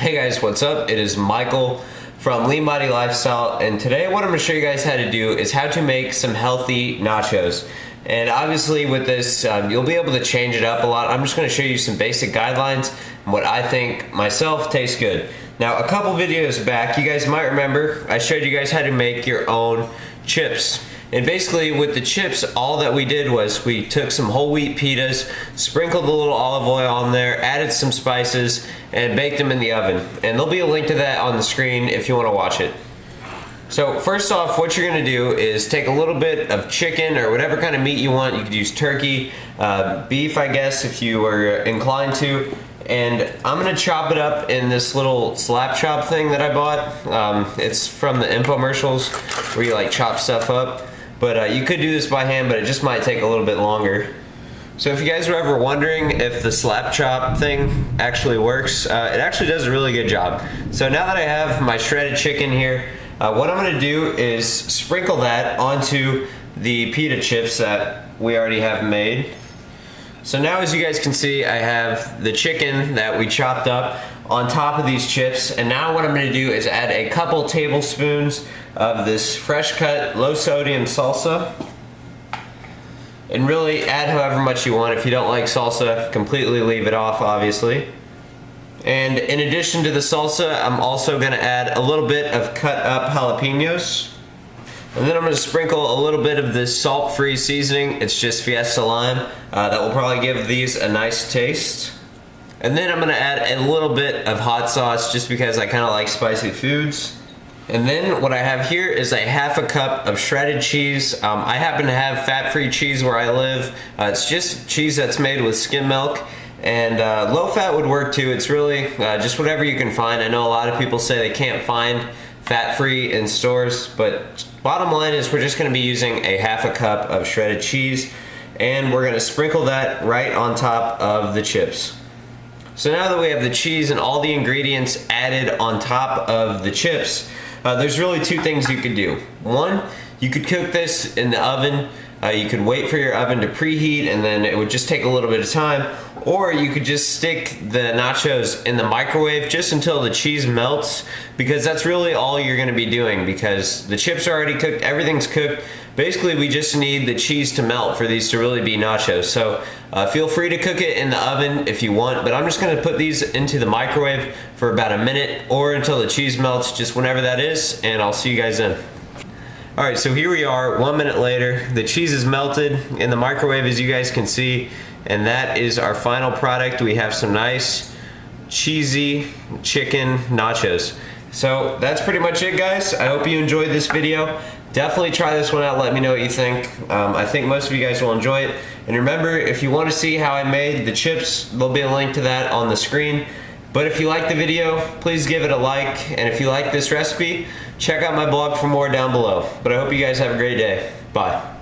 Hey guys, what's up? It is Michael from Lean Body Lifestyle, and today what I'm going to show you guys how to do is how to make some healthy nachos. And obviously with this, you'll be able to change it up a lot. I'm just going to show you some basic guidelines and what I think myself tastes good. Now, a couple videos back, you guys might remember, I showed you guys how to make your own chips. And basically with the chips, all that we did was we took some whole wheat pitas, sprinkled a little olive oil on there, added some spices, and baked them in the oven. And there'll be a link to that on the screen if you want to watch it. So first off, what you're going to do is take a little bit of chicken or whatever kind of meat you want. You could use turkey, beef, I guess, if you were inclined to. And I'm going to chop it up in this little slap chop thing that I bought. It's from the infomercials where you like chop stuff up. But you could do this by hand, but it just might take a little bit longer. So if you guys were ever wondering if the slap chop thing actually works, it actually does a really good job. So now that I have my shredded chicken here, what I'm going to do is sprinkle that onto the pita chips that we already have made. So now, as you guys can see, I have the chicken that we chopped up on top of these chips, and now what I'm going to do is add a couple tablespoons of this fresh cut low sodium salsa, and really add however much you want. If you don't like salsa, completely leave it off, obviously. And in addition to the salsa, I'm also going to add a little bit of cut up jalapenos. And then I'm going to sprinkle a little bit of this salt-free seasoning. It's just Fiesta Lime. That will probably give these a nice taste. And then I'm going to add a little bit of hot sauce just because I kind of like spicy foods. And then what I have here is a half a cup of shredded cheese. I happen to have fat-free cheese where I live. It's just cheese that's made with skim milk. And low fat would work too. It's really just whatever you can find. I know a lot of people say they can't find fat-free in stores, but bottom line is we're just going to be using a half a cup of shredded cheese, and we're going to sprinkle that right on top of the chips. So now that we have the cheese and all the ingredients added on top of the chips, there's really two things you could do. One, you could cook this in the oven. You could wait for your oven to preheat, and then it would just take a little bit of time. Or you could just stick the nachos in the microwave just until the cheese melts, because that's really all you're going to be doing, because the chips are already cooked, everything's cooked. Basically, we just need the cheese to melt for these to really be nachos. So feel free to cook it in the oven if you want, but I'm just going to put these into the microwave for about a minute or until the cheese melts, just whenever that is, and I'll see you guys then. Alright, so here we are 1 minute later. The cheese is melted in the microwave, as you guys can see, and that is our final product. We have some nice cheesy chicken nachos. So that's pretty much it, guys. I hope you enjoyed this video. Definitely try this one out. Let me know what you think. I think most of you guys will enjoy it. And remember, if you want to see how I made the chips, there'll be a link to that on the screen. But if you like the video, please give it a like. And if you like this recipe, check out my blog for more down below. But I hope you guys have a great day. Bye.